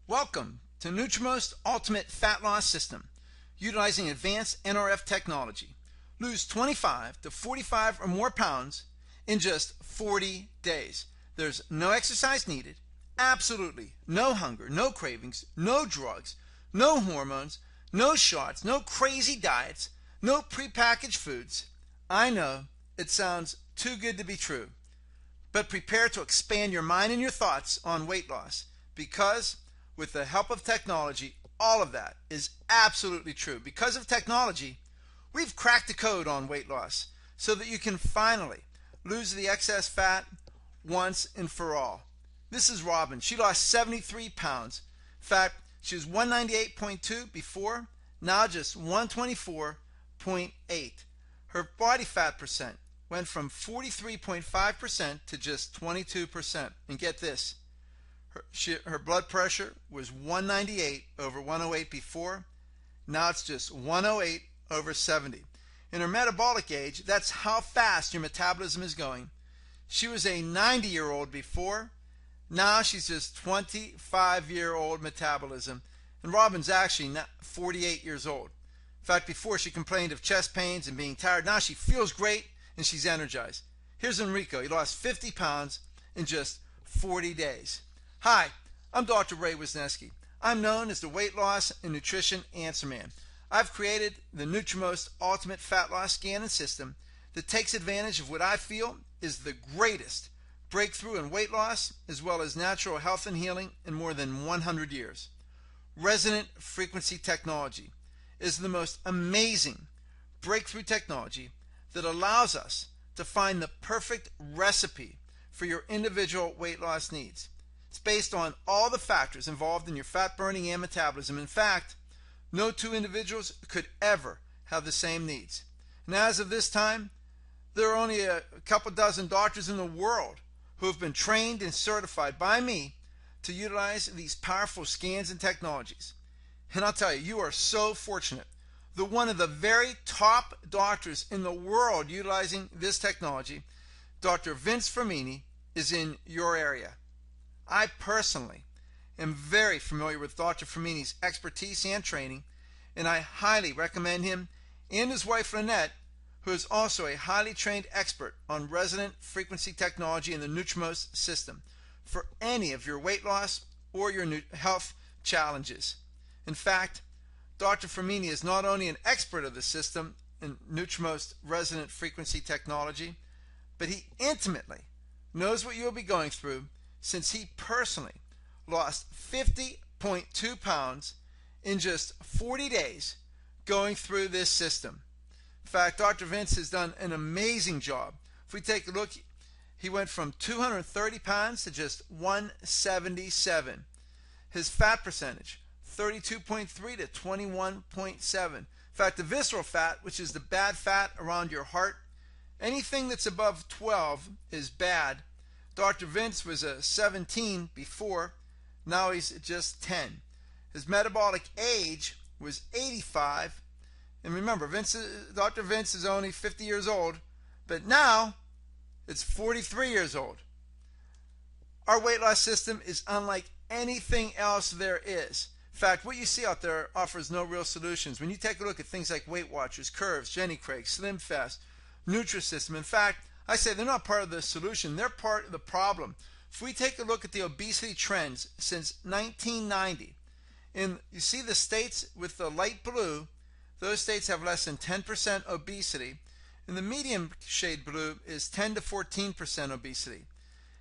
Welcome to Nutrimost Ultimate Fat Loss System, utilizing advanced NRF technology. Lose 25 to 45 or more pounds in just 40 days. There's no exercise needed, absolutely no hunger, no cravings, no drugs, no hormones, no shots, no crazy diets, no prepackaged foods. I know it sounds too good to be true, but prepare to expand your mind and your thoughts on weight loss, because with the help of technology, all of that is absolutely true. Because of technology, we've cracked the code on weight loss so that you can finally lose the excess fat once and for all. This is Robin. She lost 73 pounds. In fact, she was 198.2 before, now just 124.8. Her body fat percent went from 43.5% to just 22%. And get this, her blood pressure was 198 over 108 before. Now it's just 108 over 70. In her metabolic age, that's how fast your metabolism is going. She was a 90-year-old before. Now she's just 25-year-old metabolism. And Robin's actually not 48 years old. In fact, before she complained of chest pains and being tired. Now she feels great and she's energized. Here's Enrico. He lost 50 pounds in just 40 days. Hi, I'm Dr. Ray Wisniewski. I'm known as the Weight Loss and Nutrition Answer Man. I've created the Nutrimost Ultimate Fat Loss Scan and System that takes advantage of what I feel is the greatest breakthrough in weight loss as well as natural health and healing in more than 100 years. Resonant frequency technology is the most amazing breakthrough technology that allows us to find the perfect recipe for your individual weight loss needs. It's based on all the factors involved in your fat burning and metabolism. In fact, no two individuals could ever have the same needs. And as of this time, there are only a couple dozen doctors in the world who have been trained and certified by me to utilize these powerful scans and technologies. And I'll tell you, you are so fortunate that one of the very top doctors in the world utilizing this technology, Dr. Vince Fermini, is in your area. I personally am very familiar with Dr. Fermini's expertise and training, and I highly recommend him and his wife Lynette, who is also a highly trained expert on resonant frequency technology in the Nutrimost system, for any of your weight loss or your health challenges. In fact, Dr. Fermini is not only an expert of the system in Nutrimost resonant frequency technology, but he intimately knows what you'll be going through, since he personally lost 50.2 pounds in just 40 days going through this system. In fact, Dr. Vince has done an amazing job. If we take a look, he went from 230 pounds to just 177. His fat percentage, 32.3 to 21.7. In fact, the visceral fat, which is the bad fat around your heart, anything that's above 12 is bad. Dr. Vince was a 17 before, now he's just 10. His metabolic age was 85. And remember, Dr. Vince is only 50 years old, but now it's 43 years old. Our weight loss system is unlike anything else there is. In fact, what you see out there offers no real solutions. When you take a look at things like Weight Watchers, Curves, Jenny Craig, Slim Fast, Nutrisystem, in fact, I say they're not part of the solution, they're part of the problem. If we take a look at the obesity trends since 1990, and you see the states with the light blue, those states have less than 10% obesity, and the medium shade blue is 10 to 14% obesity.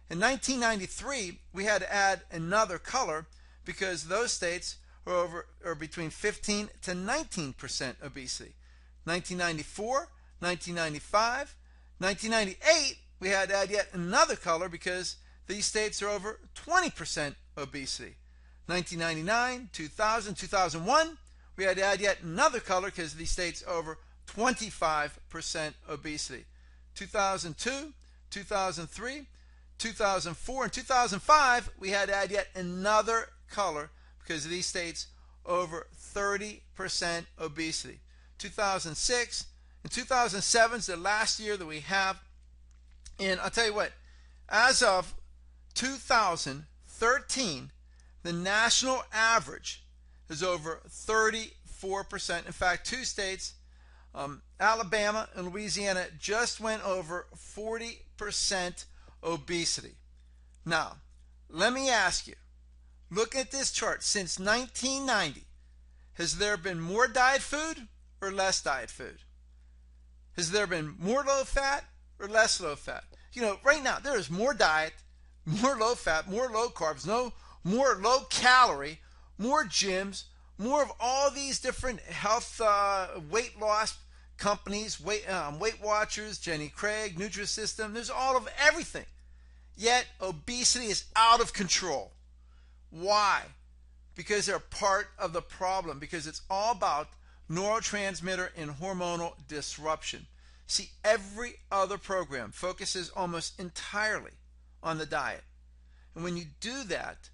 In 1993, we had to add another color because those states are between 15 to 19% obesity. 1994, 1995, 1998, we had to add yet another color because these states are over 20% obesity. 1999, 2000, 2001, we had to add yet another color because these states are over 25% obesity. 2002, 2003, 2004, and 2005, we had to add yet another color because of these states over 30% obesity. 2006 and 2007 is the last year that we have. And I'll tell you what, as of 2013, The national average is over 34%. In fact, two states, Alabama and Louisiana, just went over 40% obesity. Now, let me ask you, look at this chart. Since 1990, has there been more diet food or less diet food? Has there been more low fat or less low fat? You know, right now there is more diet, more low fat, more low carbs, more low calorie, more gyms, more of all these different health weight loss companies, Weight Watchers, Jenny Craig, Nutrisystem. There's all of everything. Yet obesity is out of control. Why? Because they're part of the problem, because it's all about neurotransmitter and hormonal disruption. See, every other program focuses almost entirely on the diet. And when you do that,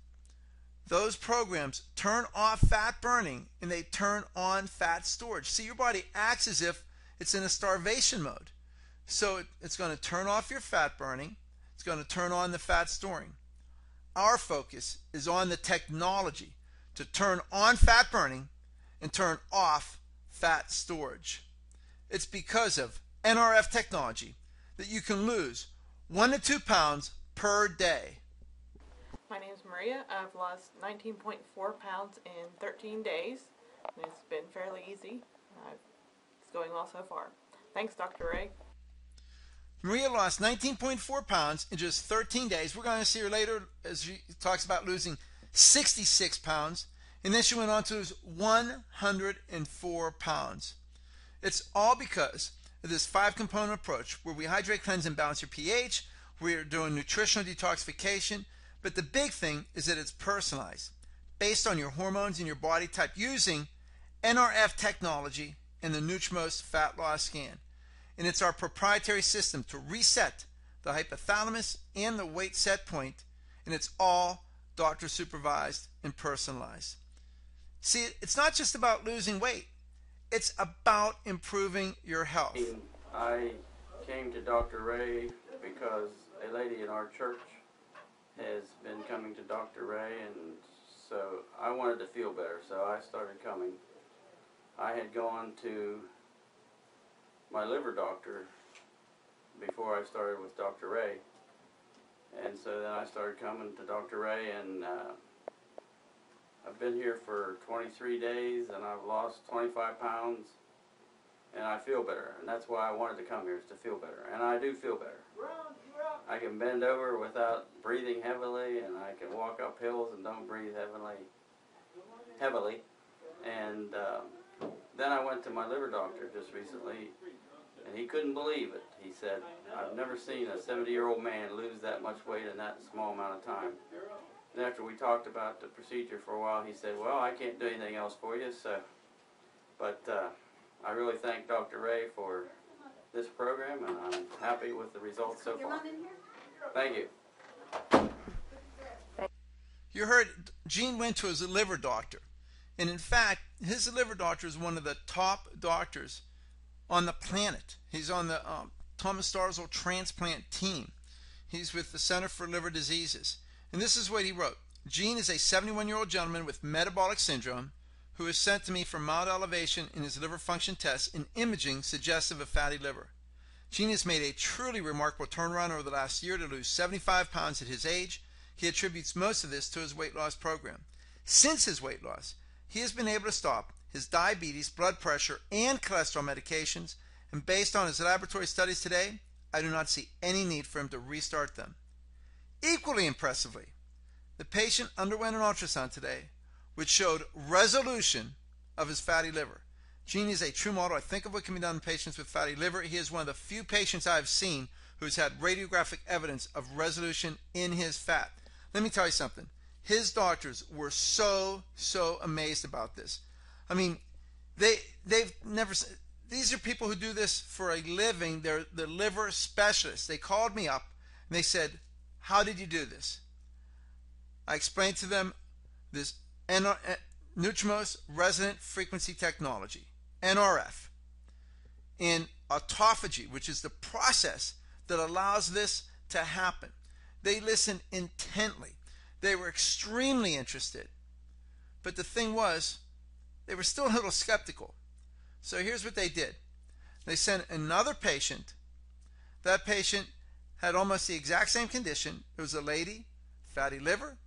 those programs turn off fat burning and they turn on fat storage. See, your body acts as if it's in a starvation mode. So it's going to turn off your fat burning. It's going to turn on the fat storing. Our focus is on the technology to turn on fat burning and turn off fat storage. It's because of NRF technology that you can lose 1 to 2 pounds per day. My name is Maria. I've lost 19.4 pounds in 13 days. And it's been fairly easy. It's going well so far. Thanks, Dr. Ray. Maria lost 19.4 pounds in just 13 days. We're going to see her later as she talks about losing 66 pounds. And then she went on to lose 104 pounds. It's all because of this 5-component approach where we hydrate, cleanse, and balance your pH. We're doing nutritional detoxification. But the big thing is that it's personalized based on your hormones and your body type using NRF technology and the Nutrimos Fat Loss Scan. And it's our proprietary system to reset the hypothalamus and the weight set point, and it's all doctor supervised and personalized. See, it's not just about losing weight, it's about improving your health. I came to Dr. Ray because a lady in our church has been coming to Dr. Ray, and so I wanted to feel better, so I started coming. I had gone to my liver doctor before I started with Dr. Ray, and so then I started coming to Dr. Ray, and I've been here for 23 days and I've lost 25 pounds and I feel better, and that's why I wanted to come here, is to feel better, and I do feel better. I can bend over without breathing heavily, and I can walk up hills and don't breathe heavily. And then I went to my liver doctor just recently, and he couldn't believe it. He said, I've never seen a 70-year-old man lose that much weight in that small amount of time. And after we talked about the procedure for a while, he said, well, I can't do anything else for you, so, but I really thank Dr. Ray for this program, and I'm happy with the results so far. Thank you. You heard Gene went to his liver doctor, and in fact, his liver doctor is one of the top doctors on the planet. He's on the Thomas Starzl transplant team. He's with the Center for Liver Diseases. And this is what he wrote. Gene is a 71-year-old gentleman with metabolic syndrome who is sent to me for mild elevation in his liver function tests and imaging suggestive of fatty liver. Gene has made a truly remarkable turnaround over the last year to lose 75 pounds at his age. He attributes most of this to his weight loss program. Since his weight loss, he has been able to stop his diabetes, blood pressure, and cholesterol medications, and based on his laboratory studies today, I do not see any need for him to restart them. Equally impressively, the patient underwent an ultrasound today which showed resolution of his fatty liver. Gene is a true model, I think, of what can be done in patients with fatty liver. He is one of the few patients I've seen who's had radiographic evidence of resolution in his fat. Let me tell you something. His doctors were so amazed about this. I mean, they've never. These are people who do this for a living. They're the liver specialists. They called me up and they said, "How did you do this?" I explained to them this Nutrimos Resonant Frequency Technology, NRF, and autophagy, which is the process that allows this to happen. They listen intently. They were extremely interested. But the thing was, they were still a little skeptical. So here's what they did. They sent another patient. That patient had almost the exact same condition. It was a lady, fatty liver,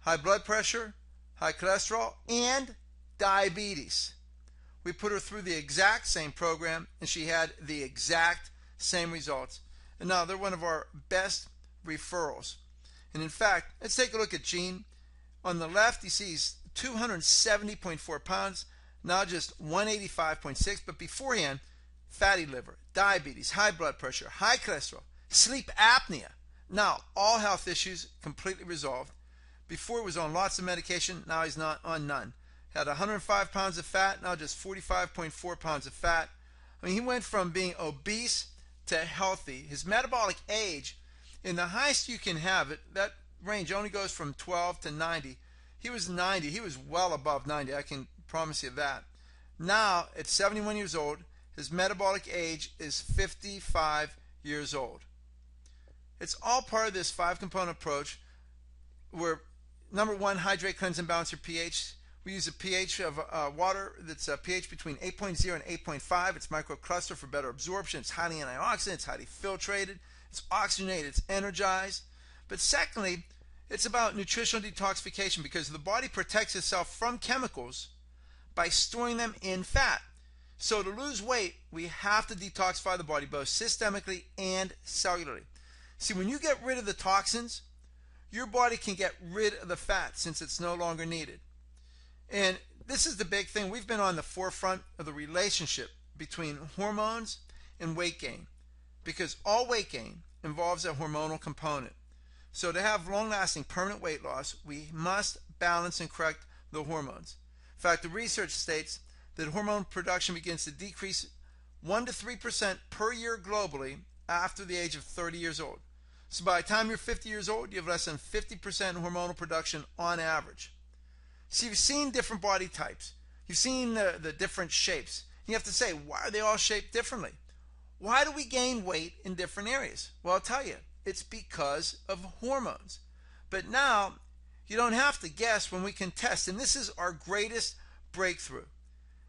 high blood pressure, high cholesterol, and diabetes. We put her through the exact same program, and she had the exact same results. And now they're one of our best referrals. And in fact, let's take a look at Gene. On the left, you see he's 270.4 pounds, now just 185.6, but beforehand, fatty liver, diabetes, high blood pressure, high cholesterol, sleep apnea. Now, all health issues completely resolved. Before he was on lots of medication, now he's not on none. Had 105 pounds of fat, now just 45.4 pounds of fat. I mean, he went from being obese to healthy. His metabolic age, in the highest you can have it, that range only goes from 12 to 90. He was 90. He was well above 90. I can promise you that. Now, at 71 years old, his metabolic age is 55 years old. It's all part of this 5-component approach where, number one, hydrate, cleanse, and balance your pH. We use a pH of water that's a pH between 8.0 and 8.5. It's microcluster for better absorption. It's highly antioxidant. It's highly filtrated. It's oxygenated. It's energized. But secondly, it's about nutritional detoxification because the body protects itself from chemicals by storing them in fat. So to lose weight, we have to detoxify the body both systemically and cellularly. See, when you get rid of the toxins, your body can get rid of the fat since it's no longer needed. And this is the big thing. We've been on the forefront of the relationship between hormones and weight gain because all weight gain involves a hormonal component. So to have long-lasting permanent weight loss, we must balance and correct the hormones. In fact, the research states that hormone production begins to decrease 1 to 3% per year globally after the age of 30 years old. So by the time you're 50 years old, you have less than 50% hormonal production on average. So you've seen different body types. You've seen the different shapes. You have to say, why are they all shaped differently? Why do we gain weight in different areas? Well, I'll tell you, it's because of hormones. But now, you don't have to guess when we can test. And this is our greatest breakthrough.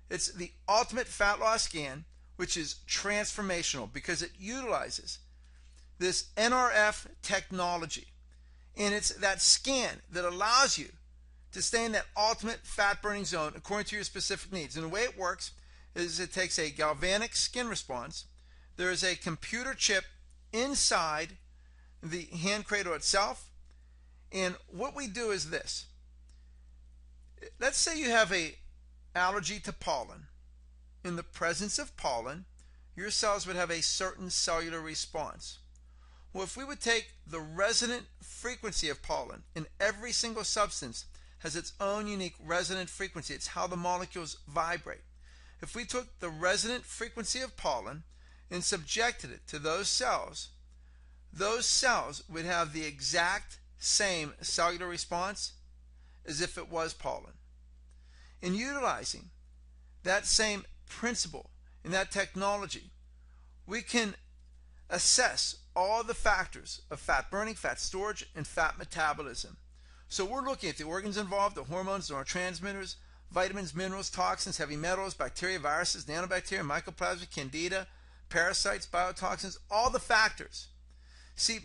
It's the ultimate fat loss scan, which is transformational because it utilizes this NRF technology. And it's that scan that allows you to stay in that ultimate fat burning zone according to your specific needs. And the way it works is it takes a galvanic skin response. There is a computer chip inside the hand cradle itself. And what we do is this. Let's say you have an allergy to pollen. In the presence of pollen, your cells would have a certain cellular response. Well, if we would take the resonant frequency of pollen, and every single substance has its own unique resonant frequency. It's how the molecules vibrate. If we took the resonant frequency of pollen and subjected it to those cells would have the exact same cellular response as if it was pollen. In utilizing that same principle and that technology, we can assess all the factors of fat burning, fat storage, and fat metabolism. So we're looking at the organs involved, the hormones, the neurotransmitters, vitamins, minerals, toxins, heavy metals, bacteria, viruses, nanobacteria, mycoplasma, candida, parasites, biotoxins, all the factors. See,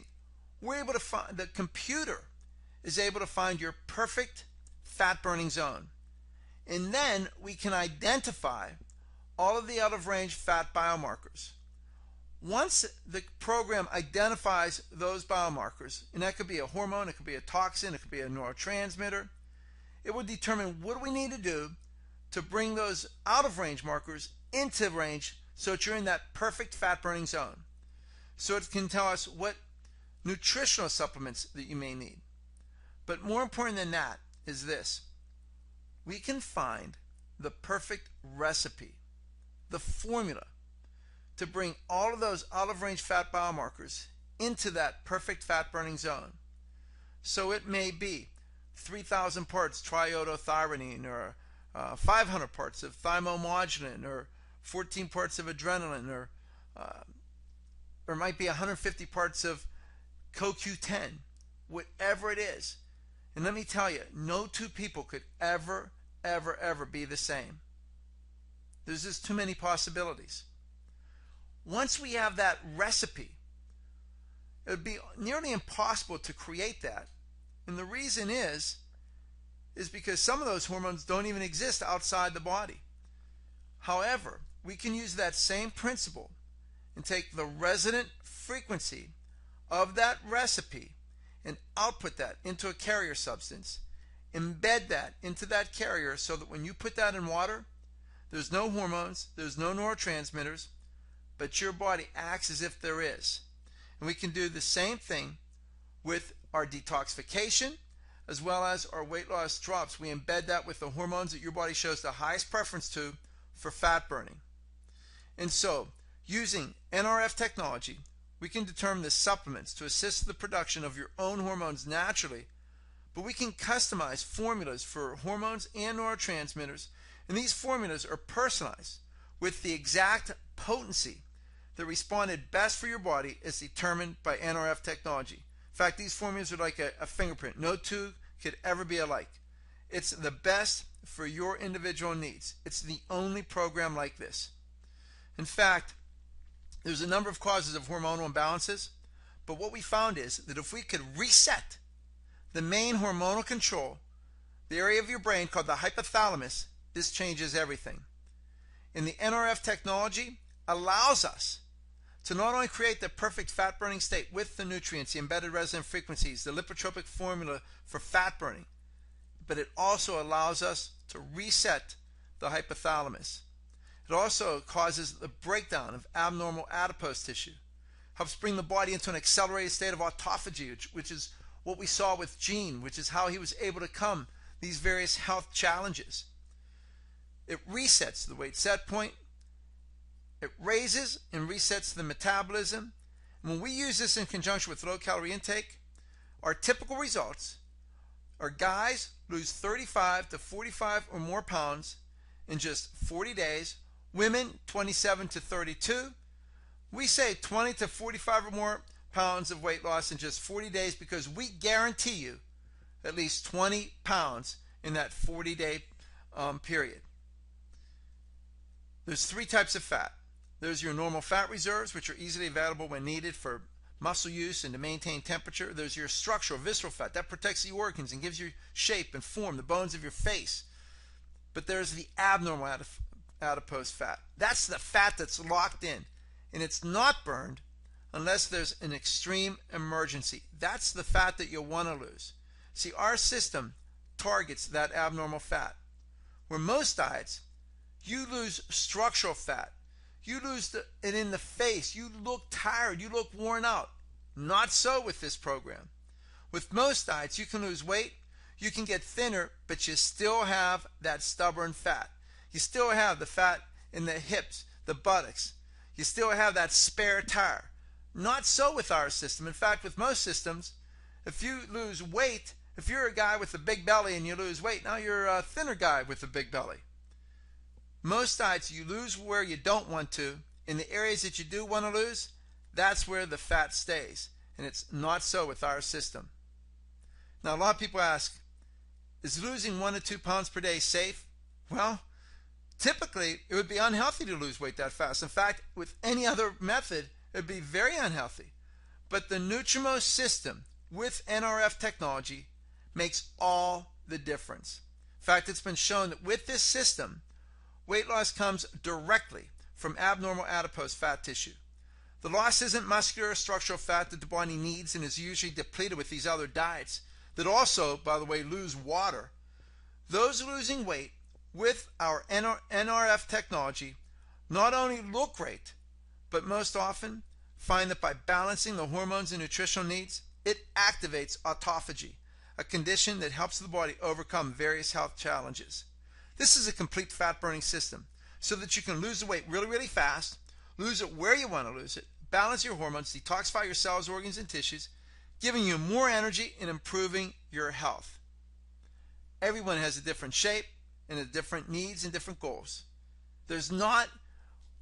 we're able to find, the computer is able to find your perfect fat burning zone. And then we can identify all of the out of range fat biomarkers. Once the program identifies those biomarkers, and that could be a hormone, it could be a toxin, it could be a neurotransmitter, it would determine what do we need to do to bring those out of range markers into range so that you're in that perfect fat burning zone. So it can tell us what nutritional supplements that you may need. But more important than that is this. We can find the perfect recipe, the formula, to bring all of those out of range fat biomarkers into that perfect fat burning zone. So it may be 3,000 parts triiodothyronine or 500 parts of thymomodulin or 14 parts of adrenaline or it might be 150 parts of CoQ10. whatever it is. And let me tell you, no two people could ever be the same. There's just too many possibilities. Once we have that recipe, it would be nearly impossible to create that. And the reason is because some of those hormones don't even exist outside the body. However, we can use that same principle and take the resonant frequency of that recipe and output that into a carrier substance, embed that into that carrier so that when you put that in water, there's no hormones, there's no neurotransmitters, but your body acts as if there is. And we can do the same thing with our detoxification as well as our weight loss drops. We embed that with the hormones that your body shows the highest preference to for fat burning. And so, using NRF technology, we can determine the supplements to assist the production of your own hormones naturally, but we can customize formulas for hormones and neurotransmitters, and these formulas are personalized with the exact potency that responded best for your body as determined by NRF technology. In fact, these formulas are like a fingerprint. No two could ever be alike. It's the best for your individual needs. It's the only program like this. In fact, there's a number of causes of hormonal imbalances, but what we found is that if we could reset the main hormonal control, the area of your brain called the hypothalamus, this changes everything. And the NRF technology allows us to not only create the perfect fat burning state with the nutrients, the embedded resonant frequencies, the lipotropic formula for fat burning, but it also allows us to reset the hypothalamus. It also causes the breakdown of abnormal adipose tissue, helps bring the body into an accelerated state of autophagy, which is what we saw with Gene, which is how he was able to come these various health challenges. It resets the weight set point. It raises and resets the metabolism. And when we use this in conjunction with low calorie intake, our typical results are guys lose 35 to 45 or more pounds in just 40 days, women 27 to 32. We say 20 to 45 or more pounds of weight loss in just 40 days because we guarantee you at least 20 pounds in that 40-day period. There's three types of fat. There's your normal fat reserves, which are easily available when needed for muscle use and to maintain temperature. There's your structural, visceral fat. That protects the organs and gives you shape and form, the bones of your face. But there's the abnormal adipose fat. That's the fat that's locked in, and it's not burned unless there's an extreme emergency. That's the fat that you'll want to lose. See, our system targets that abnormal fat. Where most diets, you lose structural fat. You lose it in the face. You look tired. You look worn out. Not so with this program. With most diets, you can lose weight. You can get thinner, but you still have that stubborn fat. You still have the fat in the hips, the buttocks. You still have that spare tire. Not so with our system. In fact, with most systems, if you lose weight, if you're a guy with a big belly and you lose weight, now you're a thinner guy with a big belly. Most diets, you lose where you don't want to. In the areas that you do want to lose, that's where the fat stays. And it's not so with our system. Now, a lot of people ask, is losing 1 to 2 pounds per day safe? Well, typically, it would be unhealthy to lose weight that fast. In fact, with any other method, it would be very unhealthy. But the Nutrimost system with NRF technology makes all the difference. In fact, it's been shown that with this system, weight loss comes directly from abnormal adipose fat tissue. The loss isn't muscular or structural fat that the body needs and is usually depleted with these other diets that also, by the way, lose water. Those losing weight with our NRF technology not only look great, but most often find that by balancing the hormones and nutritional needs, it activates autophagy, a condition that helps the body overcome various health challenges. This is a complete fat-burning system so that you can lose the weight really, really fast, lose it where you want to lose it, balance your hormones, detoxify your cells, organs, and tissues, giving you more energy and improving your health. Everyone has a different shape and a different needs and different goals. There's not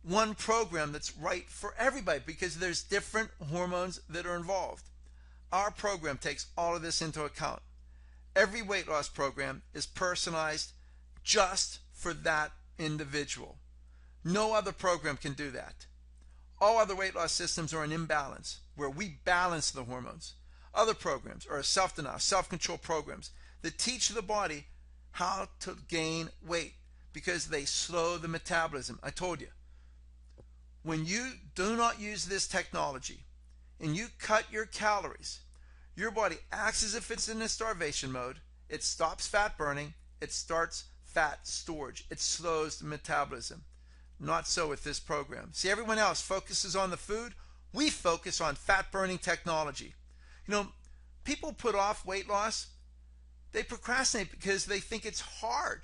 one program that's right for everybody because there's different hormones that are involved. Our program takes all of this into account. Every weight loss program is personalized just for that individual. No other program can do that. All other weight loss systems are an imbalance where we balance the hormones. Other programs are self-denial, self-control programs that teach the body how to gain weight because they slow the metabolism. I told you, when you do not use this technology and you cut your calories, your body acts as if it's in a starvation mode. It stops fat burning. It starts fat storage. It slows the metabolism. Not so with this program. See, everyone else focuses on the food. We focus on fat burning technology. You know, people put off weight loss. They procrastinate because they think it's hard.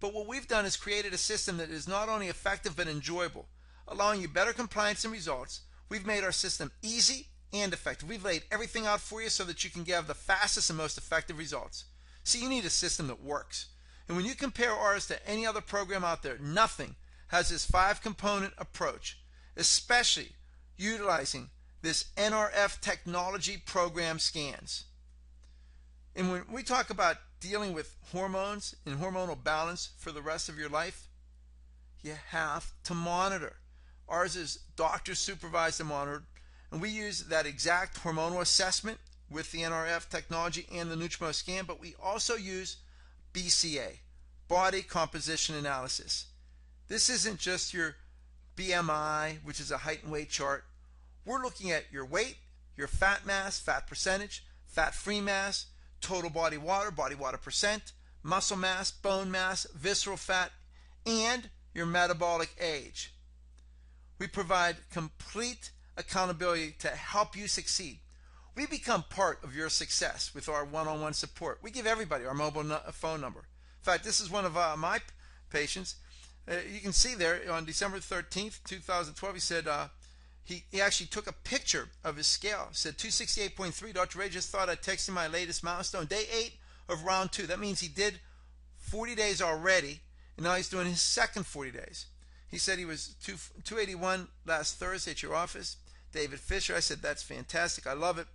But what we've done is created a system that is not only effective but enjoyable, allowing you better compliance and results. We've made our system easy and effective. We've laid everything out for you so that you can have the fastest and most effective results. See, you need a system that works. And when you compare ours to any other program out there, nothing has this 5-component approach, especially utilizing this NRF technology program scans. And when we talk about dealing with hormones and hormonal balance for the rest of your life, you have to monitor. Ours is doctor supervised and monitored, and we use that exact hormonal assessment with the NRF technology and the Nutrimo scan, but we also use BCA, body composition analysis. This isn't just your BMI, which is a height and weight chart. We're looking at your weight, your fat mass, fat percentage, fat-free mass, total body water percent, muscle mass, bone mass, visceral fat, and your metabolic age. We provide complete accountability to help you succeed. We become part of your success with our one-on-one support. We give everybody our mobile phone number. In fact, this is one of my patients. You can see there on December 13th, 2012, he said he actually took a picture of his scale. It said 268.3. Dr. Ray just thought I'd text him my latest milestone. Day 8 of round 2. That means he did 40 days already, and now he's doing his second 40 days. He said he was 281 last Thursday at your office. David Fisher, I said, that's fantastic. I love it.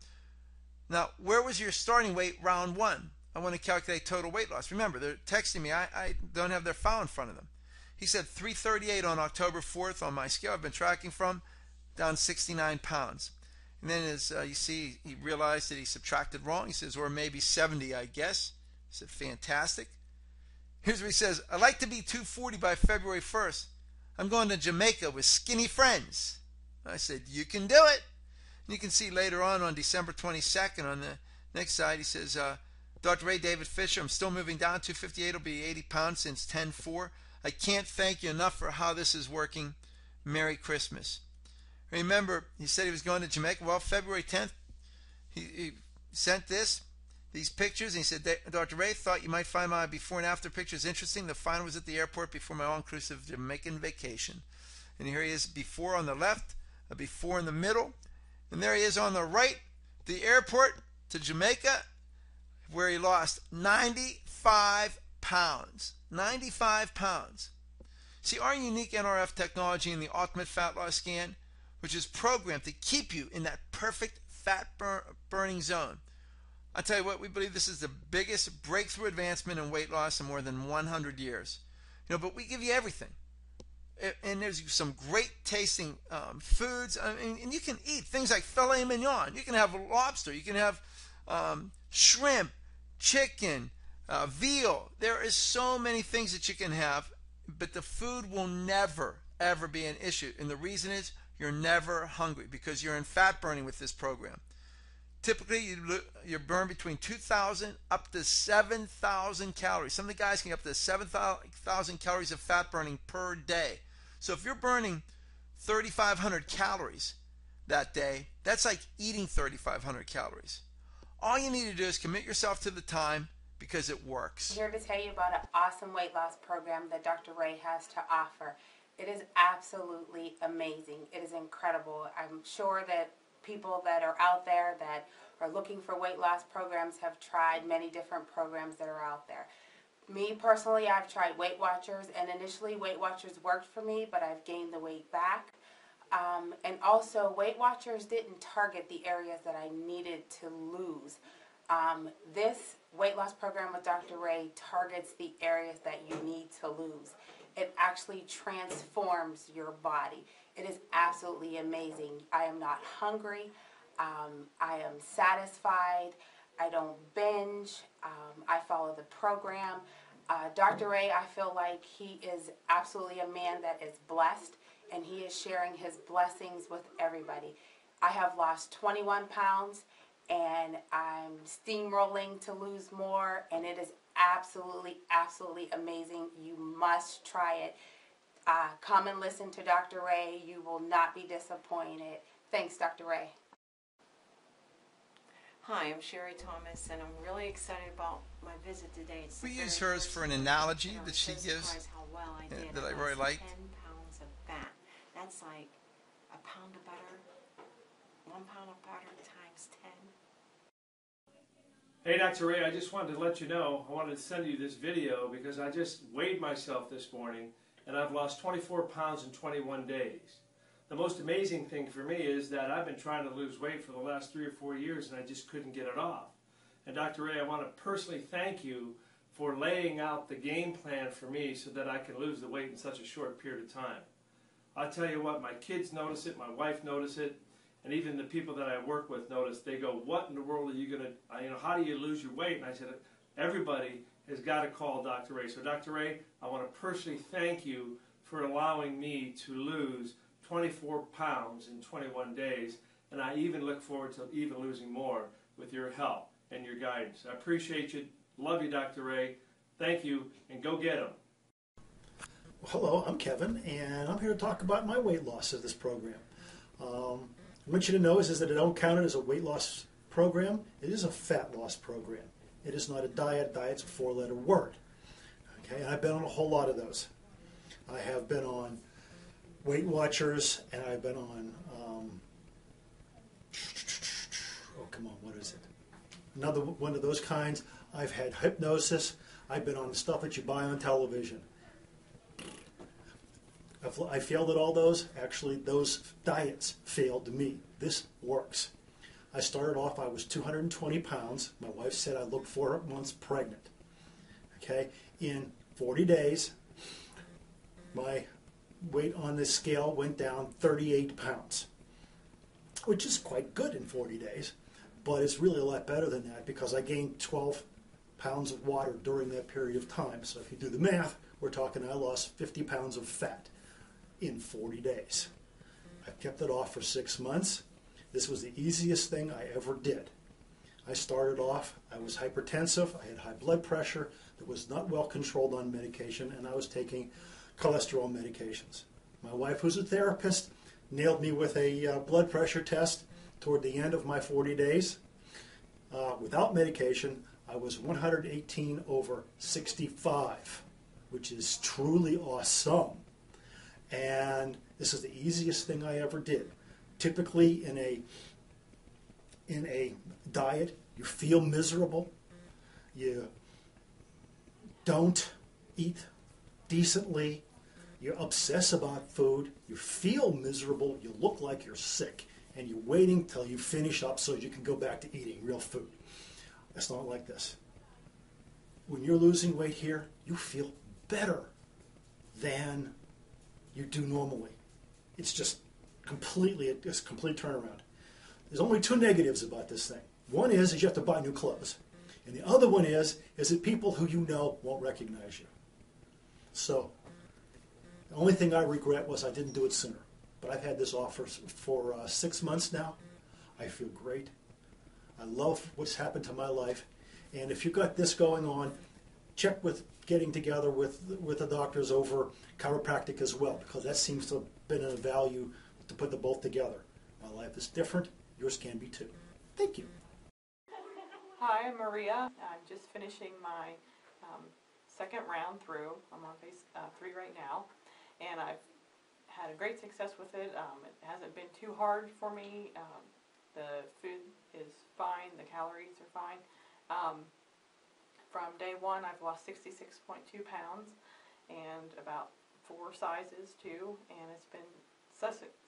Now, where was your starting weight round 1? I want to calculate total weight loss. Remember, they're texting me. I don't have their file in front of them. He said 338 on October 4th on my scale I've been tracking from, down 69 pounds. And then as you see, he realized that he subtracted wrong. He says, or maybe 70, I guess. I said, fantastic. Here's what he says. I'd like to be 240 by February 1st. I'm going to Jamaica with skinny friends. I said, you can do it. And you can see later on December 22nd on the next side, he says, Dr. Ray, David Fisher, I'm still moving down. 258 will be 80 pounds since 10-4. I can't thank you enough for how this is working. Merry Christmas. Remember, he said he was going to Jamaica. Well, February 10th, he sent these pictures, and he said, Dr. Ray, thought you might find my before and after pictures interesting. The final was at the airport before my all-inclusive Jamaican vacation. And here he is before on the left, a before in the middle, and there he is on the right, the airport to Jamaica, where he lost 95 pounds. 95 pounds. See, our unique NRF technology in the Ultimate Fat Loss Scan, which is programmed to keep you in that perfect fat burning zone. I tell you what, we believe this is the biggest breakthrough advancement in weight loss in more than 100 years. You know, but we give you everything. And there's some great tasting foods. I mean, and you can eat things like filet mignon. You can have lobster. You can have shrimp, chicken, veal. There is so many things that you can have, but the food will never, ever be an issue. And the reason is you're never hungry because you're in fat burning with this program. Typically, you burn between 2,000 up to 7,000 calories. Some of the guys can get up to 7,000 calories of fat burning per day. So if you're burning 3,500 calories that day, that's like eating 3,500 calories. All you need to do is commit yourself to the time because it works. I'm here to tell you about an awesome weight loss program that Dr. Ray has to offer. It is absolutely amazing. It is incredible. I'm sure that people that are out there that are looking for weight loss programs have tried many different programs that are out there. Me personally, I've tried Weight Watchers, and initially Weight Watchers worked for me, but I've gained the weight back. And also, Weight Watchers didn't target the areas that I needed to lose. This weight loss program with Dr. Ray targets the areas that you need to lose. It actually transforms your body. It is absolutely amazing. I am not hungry. I am satisfied. I don't binge. I follow the program. Dr. Ray, I feel like he is absolutely a man that is blessed, and he is sharing his blessings with everybody. I have lost 21 pounds, and I'm steamrolling to lose more, and it is absolutely, absolutely amazing. You must try it. Come and listen to Dr. Ray. You will not be disappointed. Thanks, Dr. Ray. Hi, I'm Sherry Thomas, and I'm really excited about my visit today. It's We the use very hers first for an one, analogy and I that was she so gives surprised how well I did. that I lost really liked. 10 pounds of fat. That's like a pound of butter, 1 pound of butter times 10. Hey, Dr. Ray, I just wanted to let you know, I wanted to send you this video because I just weighed myself this morning and I've lost 24 pounds in 21 days. The most amazing thing for me is that I've been trying to lose weight for the last 3 or 4 years and I just couldn't get it off. And Dr. Ray, I want to personally thank you for laying out the game plan for me so that I can lose the weight in such a short period of time. I'll tell you what, my kids notice it, my wife notice it, and even the people that I work with notice. They go, what in the world are you going to, how do you lose your weight? And I said, everybody has got to call Dr. Ray. So Dr. Ray, I want to personally thank you for allowing me to lose 24 pounds in 21 days, and I even look forward to even losing more with your help and your guidance. I appreciate you. Love you, Dr. Ray. Thank you, and go get them. Hello, I'm Kevin, and I'm here to talk about my weight loss of this program. I want you to know is that I don't count it as a weight loss program. It is a fat loss program. It is not a diet. Diet's a 4-letter word. Okay, and I've been on a whole lot of those. I have been on Weight Watchers, and I've been on, oh, come on, what is it? Another one of those kinds. I've had hypnosis. I've been on the stuff that you buy on television. I failed at all those. Actually, those diets failed me. This works. I started off, I was 220 pounds. My wife said I looked 4 months pregnant. Okay, in 40 days, my weight on this scale went down 38 pounds, which is quite good in 40 days, but it's really a lot better than that because I gained 12 pounds of water during that period of time. So if you do the math, we're talking I lost 50 pounds of fat in 40 days. I kept it off for 6 months. This was the easiest thing I ever did. I started off, I was hypertensive, I had high blood pressure that was not well controlled on medication, and I was taking cholesterol medications. My wife, who's a therapist, nailed me with a blood pressure test toward the end of my 40 days. Without medication, I was 118/65, which is truly awesome. And this is the easiest thing I ever did. Typically in a diet, you feel miserable. You don't eat decently. You obsess about food. You feel miserable. You look like you're sick. And you're waiting till you finish up so you can go back to eating real food. It's not like this. When you're losing weight here, you feel better than you do normally. It's just completely, it's a complete turnaround. There's only 2 negatives about this thing. One is you have to buy new clothes. And the other one is that people who you know won't recognize you. So, the only thing I regret was I didn't do it sooner. But I've had this offer for 6 months now. I feel great. I love what's happened to my life. And if you've got this going on, check with getting together with the doctors over chiropractic as well, because that seems to have been a value to put them both together. My life is different. Yours can be too. Thank you. Hi, I'm Maria. I'm just finishing my second round through. I'm on phase 3 right now, and I've had a great success with it. It hasn't been too hard for me. The food is fine. The calories are fine. From day 1, I've lost 66.2 pounds and about 4 sizes too, and it's been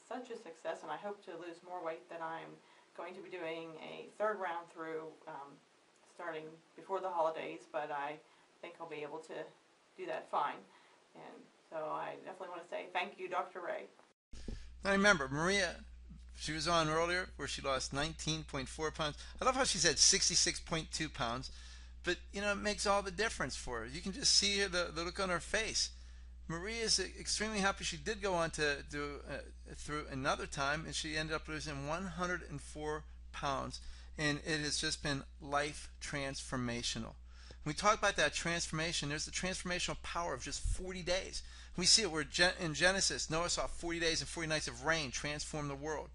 such a success, and I hope to lose more weight, that I'm going to be doing a third round through starting before the holidays, but I think I'll be able to do that fine. And so I definitely want to say thank you, Dr. Ray. Now remember, Maria, she was on earlier where she lost 19.4 pounds. I love how she said 66.2 pounds, but you know, it makes all the difference for her. You can just see her, the look on her face. Maria is extremely happy. She did go on to do through another time, and she ended up losing 104 pounds, and it has just been life transformational. When we talk about that transformation, there's the transformational power of just 40 days. We see it where in Genesis, Noah saw 40 days and 40 nights of rain transform the world.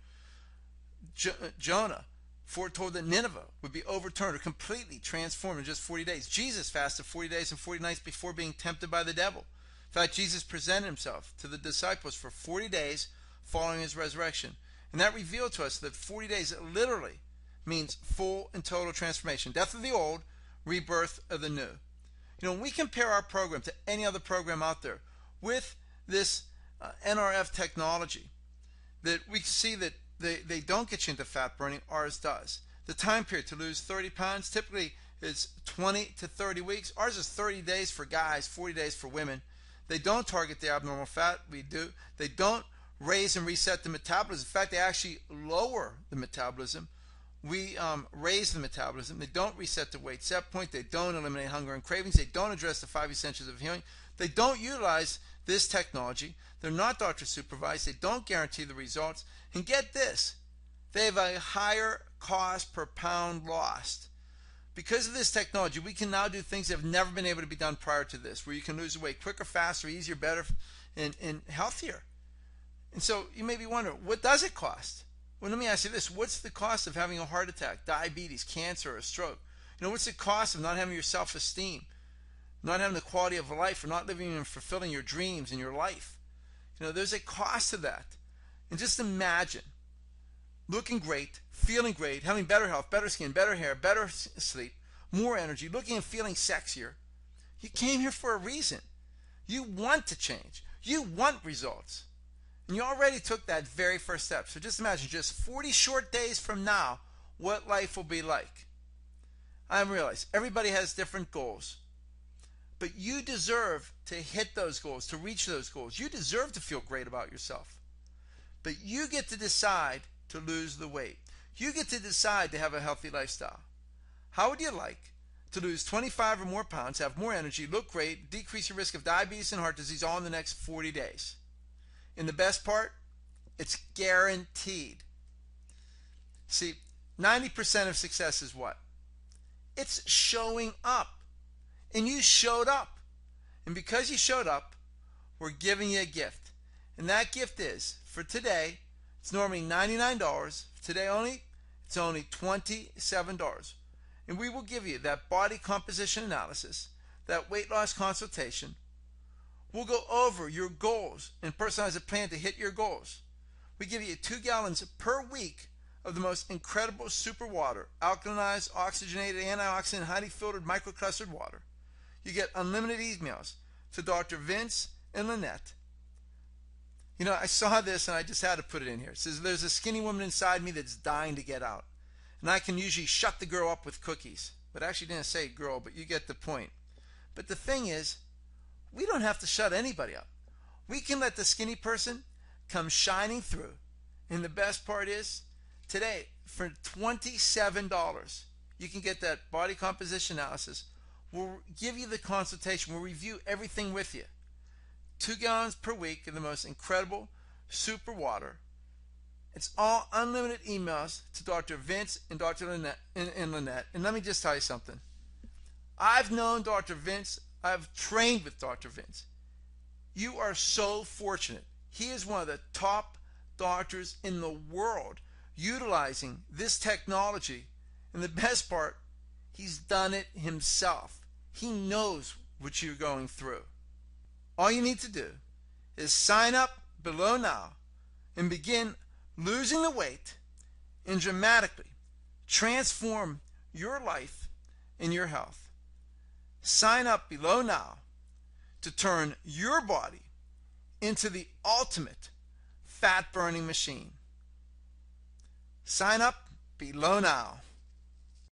Jonah foretold that Nineveh would be overturned or completely transformed in just 40 days. Jesus fasted 40 days and 40 nights before being tempted by the devil. In fact, Jesus presented himself to the disciples for 40 days following his resurrection. And that revealed to us that 40 days literally means full and total transformation. Death of the old, rebirth of the new. You know, when we compare our program to any other program out there with this NRF technology, that we see that they don't get you into fat burning, ours does. The time period to lose 30 pounds typically is 20 to 30 weeks. Ours is 30 days for guys, 40 days for women. They don't target the abnormal fat. We do. They don't raise and reset the metabolism. In fact, they actually lower the metabolism. We raise the metabolism. They don't reset the weight set point. They don't eliminate hunger and cravings. They don't address the 5 essentials of healing. They don't utilize this technology. They're not doctor supervised. They don't guarantee the results. And get this, they have a higher cost per pound lost. Because of this technology, we can now do things that have never been able to be done prior to this, where you can lose weight quicker, faster, easier, better, and healthier. And so you may be wondering, what does it cost? Well, let me ask you this. What's the cost of having a heart attack, diabetes, cancer, or a stroke? You know, what's the cost of not having your self-esteem, not having the quality of life, or not living and fulfilling your dreams in your life? You know, there's a cost to that. And just imagine looking great, feeling great, having better health, better skin, better hair, better sleep, more energy, looking and feeling sexier. You came here for a reason. You want to change. You want results. And you already took that very first step. So just imagine just 40 short days from now what life will be like. I realize everybody has different goals. But you deserve to hit those goals, to reach those goals. You deserve to feel great about yourself. But you get to decide to lose the weight. You get to decide to have a healthy lifestyle. How would you like to lose 25 or more pounds, have more energy, look great, decrease your risk of diabetes and heart disease all in the next 40 days? And the best part, it's guaranteed. See, 90% of success is what? It's showing up. And you showed up. And because you showed up, we're giving you a gift. And that gift is, for today, it's normally $99. Today only, it's only $27. And we will give you that body composition analysis, that weight loss consultation. We'll go over your goals and personalize a plan to hit your goals. We give you 2 gallons per week of the most incredible super water, alkalinized, oxygenated, antioxidant, highly filtered, microclustered water. You get unlimited emails to Dr. Vince and Lynette. You know, I saw this and I just had to put it in here. It says, there's a skinny woman inside me that's dying to get out. And I can usually shut the girl up with cookies. But I actually didn't say girl, but you get the point. But the thing is, we don't have to shut anybody up. We can let the skinny person come shining through. And the best part is, today, for $27, you can get that body composition analysis. We'll give you the consultation. We'll review everything with you. 2 gallons per week of the most incredible super water. It's all unlimited emails to Dr. Vince and Dr. Lynette. And let me just tell you something. I've known Dr. Vince. I've trained with Dr. Vince. You are so fortunate. He is one of the top doctors in the world utilizing this technology. And the best part, he's done it himself. He knows what you're going through. All you need to do is sign up below now and begin losing the weight and dramatically transform your life and your health. Sign up below now to turn your body into the ultimate fat burning machine. Sign up below now.